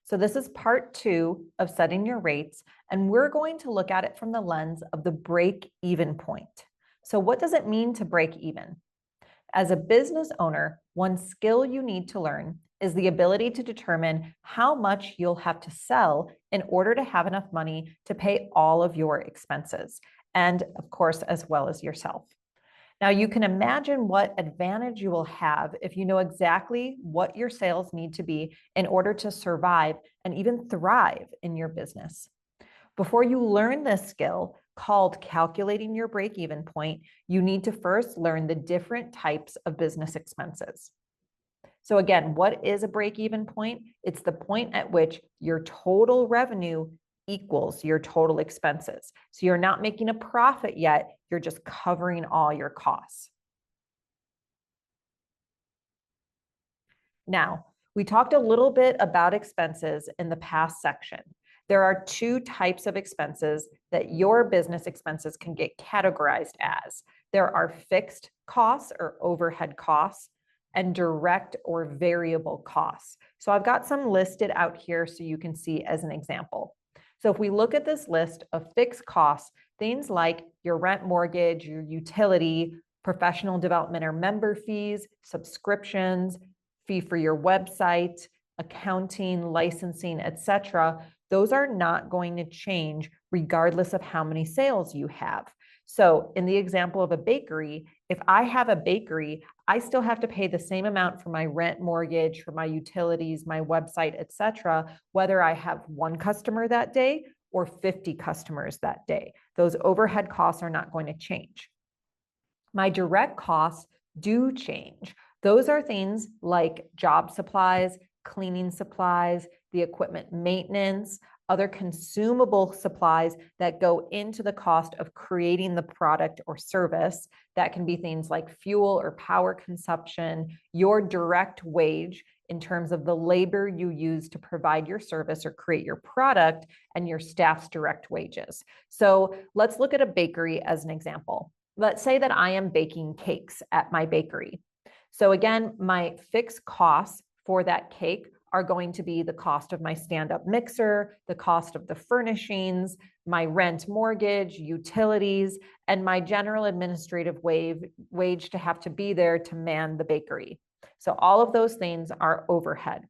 So this is part 2 of setting your rates, and we're going to look at it from the lens of the break-even point. So what does it mean to break even? As a business owner, one skill you need to learn is the ability to determine how much you'll have to sell in order to have enough money to pay all of your expenses, and of course, as well as yourself. Now, you can imagine what advantage you will have if you know exactly what your sales need to be in order to survive and even thrive in your business. Before you learn this skill, called calculating your break-even point, you need to first learn the different types of business expenses. So again, what is a break-even point? It's the point at which your total revenue equals your total expenses. So you're not making a profit yet, you're just covering all your costs. Now, we talked a little bit about expenses in the past section. There are 2 types of expenses that your business expenses can get categorized as. There are fixed costs or overhead costs and direct or variable costs. So I've got some listed out here so you can see as an example. So if we look at this list of fixed costs, things like your rent, mortgage, your utility, professional development or member fees, subscriptions, fee for your website, accounting, licensing, etc., those are not going to change regardless of how many sales you have. So in the example of a bakery, if I have a bakery, I still have to pay the same amount for my rent, mortgage, for my utilities, my website, etc., whether I have 1 customer that day or 50 customers that day. Those overhead costs are not going to change. My direct costs do change. Those are things like job supplies, cleaning supplies, the equipment maintenance, other consumable supplies that go into the cost of creating the product or service. That can be things like fuel or power consumption, your direct wage in terms of the labor you use to provide your service or create your product, and your staff's direct wages. So let's look at a bakery as an example. Let's say that I am baking cakes at my bakery. So again, my fixed costs for that cake are going to be the cost of my stand-up mixer, the cost of the furnishings, my rent, mortgage, utilities, and my general administrative wage to have to be there to man the bakery. So all of those things are overhead.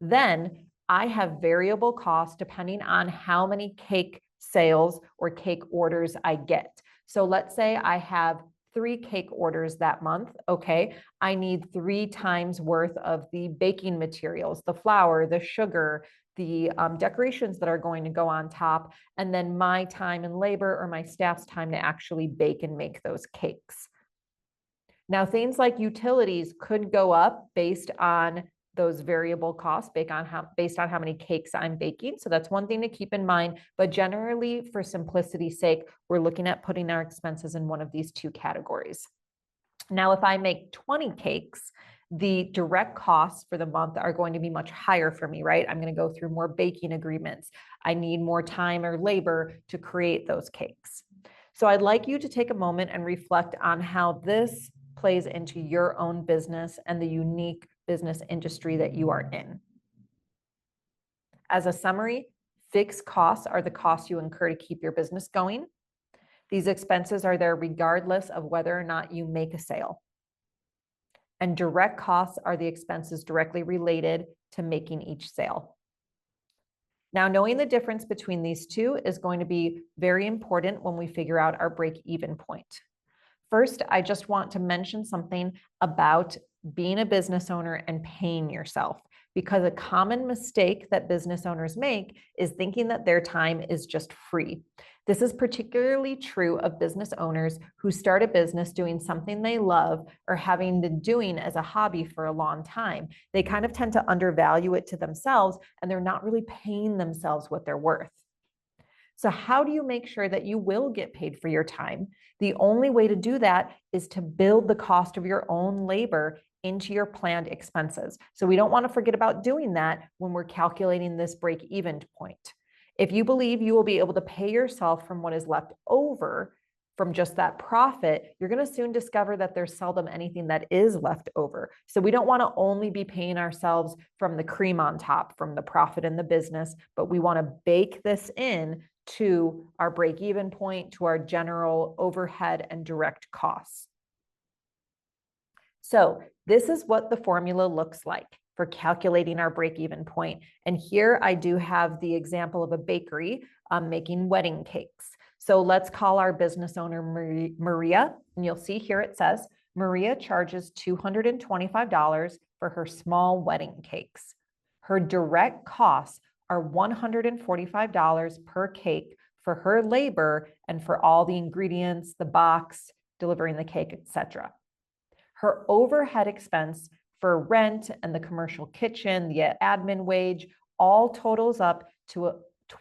Then I have variable costs depending on how many cake sales or cake orders I get. So let's say I have 3 cake orders that month. Okay, I need 3 times worth of the baking materials, the flour, the sugar, the decorations that are going to go on top, and then my time and labor or my staff's time to actually bake and make those cakes. Now, things like utilities could go up based on those variable costs based on how many cakes I'm baking. So that's one thing to keep in mind. But generally, for simplicity's sake, we're looking at putting our expenses in one of these 2 categories. Now, if I make 20 cakes, the direct costs for the month are going to be much higher for me, right? I'm going to go through more baking agreements. I need more time or labor to create those cakes. So I'd like you to take a moment and reflect on how this plays into your own business and the unique business industry that you are in. As a summary, fixed costs are the costs you incur to keep your business going. These expenses are there regardless of whether or not you make a sale. And direct costs are the expenses directly related to making each sale. Now, knowing the difference between these 2 is going to be very important when we figure out our break-even point. First, I just want to mention something about being a business owner and paying yourself, because a common mistake that business owners make is thinking that their time is just free. This is particularly true of business owners who start a business doing something they love or having been doing as a hobby for a long time. They kind of tend to undervalue it to themselves, and they're not really paying themselves what they're worth. So how do you make sure that you will get paid for your time? The only way to do that is to build the cost of your own labor into your planned expenses. So we don't want to forget about doing that when we're calculating this break-even point. If you believe you will be able to pay yourself from what is left over from just that profit, you're going to soon discover that there's seldom anything that is left over. So we don't want to only be paying ourselves from the cream on top, from the profit in the business, but we want to bake this in to our break-even point, to our general overhead and direct costs. So this is what the formula looks like for calculating our break-even point. And here I do have the example of a bakery making wedding cakes. So let's call our business owner Maria, and you'll see here it says, Maria charges $225 for her small wedding cakes. Her direct costs are $145 per cake for her labor and for all the ingredients, the box, delivering the cake, etc. Her overhead expense for rent and the commercial kitchen, the admin wage, all totals up to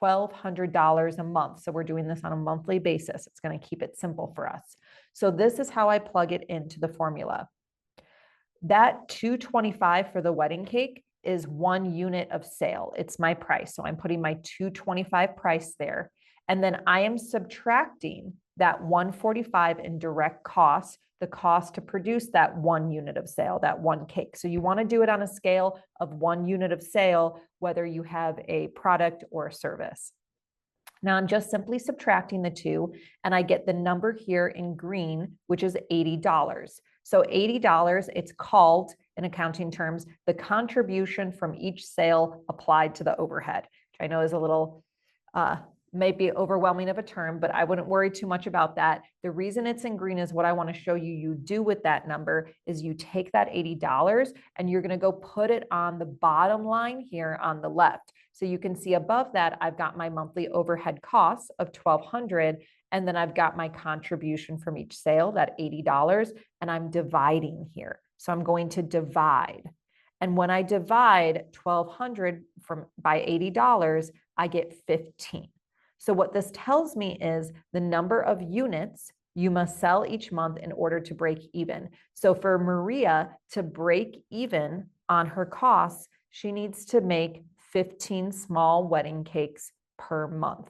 $1,200 a month. So we're doing this on a monthly basis. It's going to keep it simple for us. So this is how I plug it into the formula. That $225 for the wedding cake is 1 unit of sale. It's my price. So I'm putting my $225 price there. And then I am subtracting that $145 in direct costs, the cost to produce that 1 unit of sale, that one cake. So you want to do it on a scale of 1 unit of sale, whether you have a product or a service. Now I'm just simply subtracting the two, and I get the number here in green, which is $80. So $80, it's called in accounting terms, the contribution from each sale applied to the overhead, which I know is a little, may be overwhelming of a term, but I wouldn't worry too much about that. The reason it's in green is what I want to show you you do with that number is you take that $80 and you're going to go put it on the bottom line here on the left. So you can see above that, I've got my monthly overhead costs of $1,200, and then I've got my contribution from each sale, that $80, and I'm dividing here. So I'm going to divide. And when I divide $1,200 by $80, I get 15. So what this tells me is the number of units you must sell each month in order to break even. So for Maria to break even on her costs, she needs to make 15 small wedding cakes per month.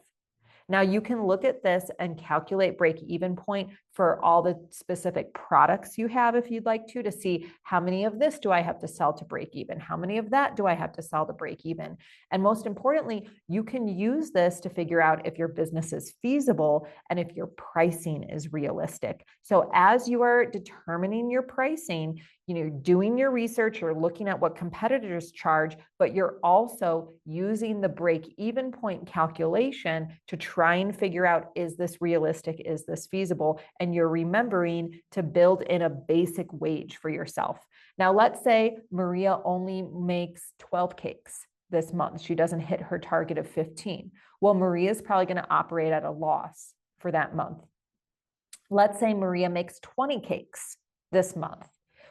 Now you can look at this and calculate break-even point for all the specific products you have if you'd like to see how many of this do I have to sell to break even? How many of that do I have to sell to break even? And most importantly, you can use this to figure out if your business is feasible and if your pricing is realistic. So as you are determining your pricing, you're doing your research, you're looking at what competitors charge, but you're also using the break-even point calculation to try and figure out, is this realistic? Is this feasible? And you're remembering to build in a basic wage for yourself. Now, let's say Maria only makes 12 cakes this month. She doesn't hit her target of 15. Well, Maria's probably going to operate at a loss for that month. Let's say Maria makes 20 cakes this month.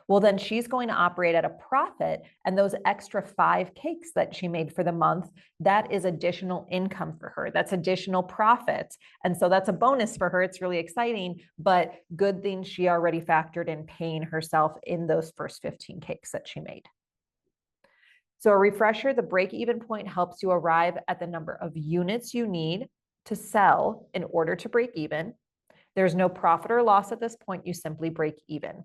Well, then she's going to operate at a profit, and those extra 5 cakes that she made for the month, that is additional income for her. That's additional profit. And so that's a bonus for her. It's really exciting, but good thing she already factored in paying herself in those first 15 cakes that she made. So a refresher, the break-even point helps you arrive at the number of units you need to sell in order to break even. There's no profit or loss at this point. You simply break even.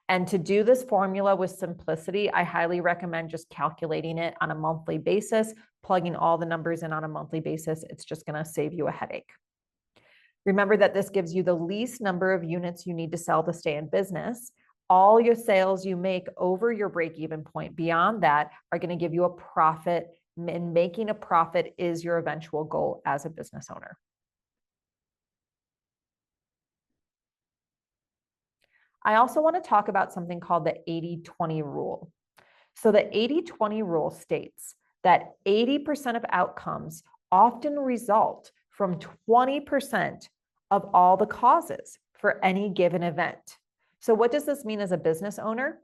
And to do this formula with simplicity, I highly recommend just calculating it on a monthly basis, plugging all the numbers in on a monthly basis. It's just going to save you a headache. Remember that this gives you the least number of units you need to sell to stay in business. All your sales you make over your break-even point beyond that are going to give you a profit, and making a profit is your eventual goal as a business owner. I also want to talk about something called the 80-20 rule. So the 80-20 rule states that 80% of outcomes often result from 20% of all the causes for any given event. So what does this mean as a business owner?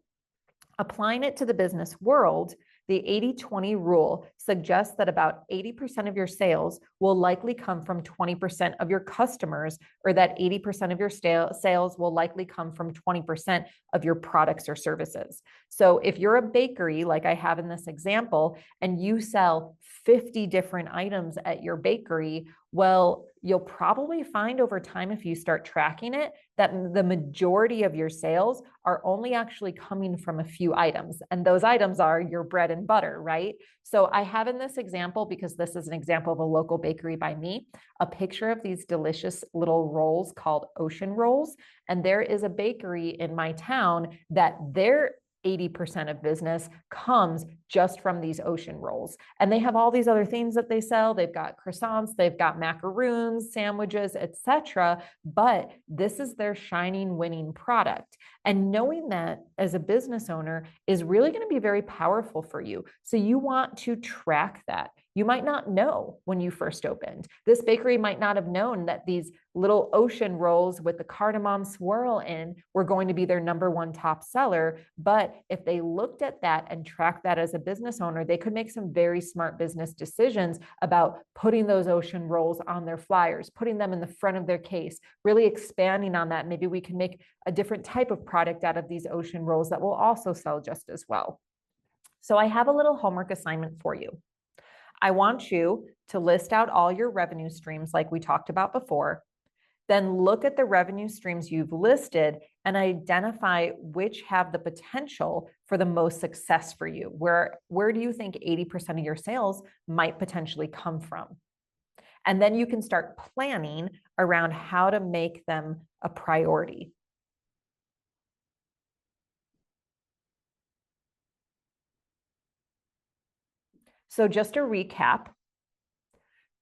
Applying it to the business world, the 80-20 rule suggests that about 80% of your sales will likely come from 20% of your customers, or that 80% of your sales will likely come from 20% of your products or services. So if you're a bakery, like I have in this example, and you sell 50 different items at your bakery, well, you'll probably find over time, if you start tracking it, that the majority of your sales are only actually coming from a few items. And those items are your bread and butter, right? So I have in this example, because this is an example of a local bakery by me, a picture of these delicious little rolls called ocean rolls. And there is a bakery in my town that their 80% of business comes just from these ocean rolls. And they have all these other things that they sell. They've got croissants, they've got macaroons, sandwiches, etc. But this is their shining winning product. And knowing that as a business owner is really going to be very powerful for you. So you want to track that. You might not know when you first opened. This bakery might not have known that these little ocean rolls with the cardamom swirl in were going to be their #1 top seller. But if they looked at that and tracked that as a business owner, they could make some very smart business decisions about putting those ocean rolls on their flyers, putting them in the front of their case, really expanding on that. Maybe we can make a different type of product out of these ocean rolls that will also sell just as well. So I have a little homework assignment for you. I want you to list out all your revenue streams like we talked about before, then look at the revenue streams you've listed and identify which have the potential for the most success for you. Where do you think 80% of your sales might potentially come from? And then you can start planning around how to make them a priority. So just to recap,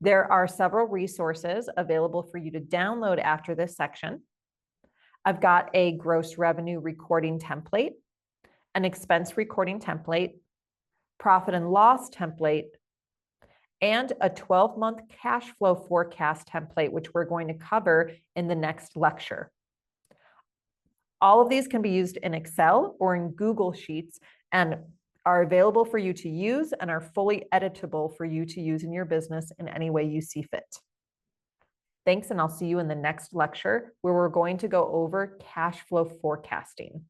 there are several resources available for you to download after this section. I've got a gross revenue recording template, an expense recording template, profit and loss template, and a 12-month cash flow forecast template, which we're going to cover in the next lecture. All of these can be used in Excel or in Google Sheets and are available for you to use and are fully editable for you to use in your business in any way you see fit. Thanks, and I'll see you in the next lecture where we're going to go over cash flow forecasting.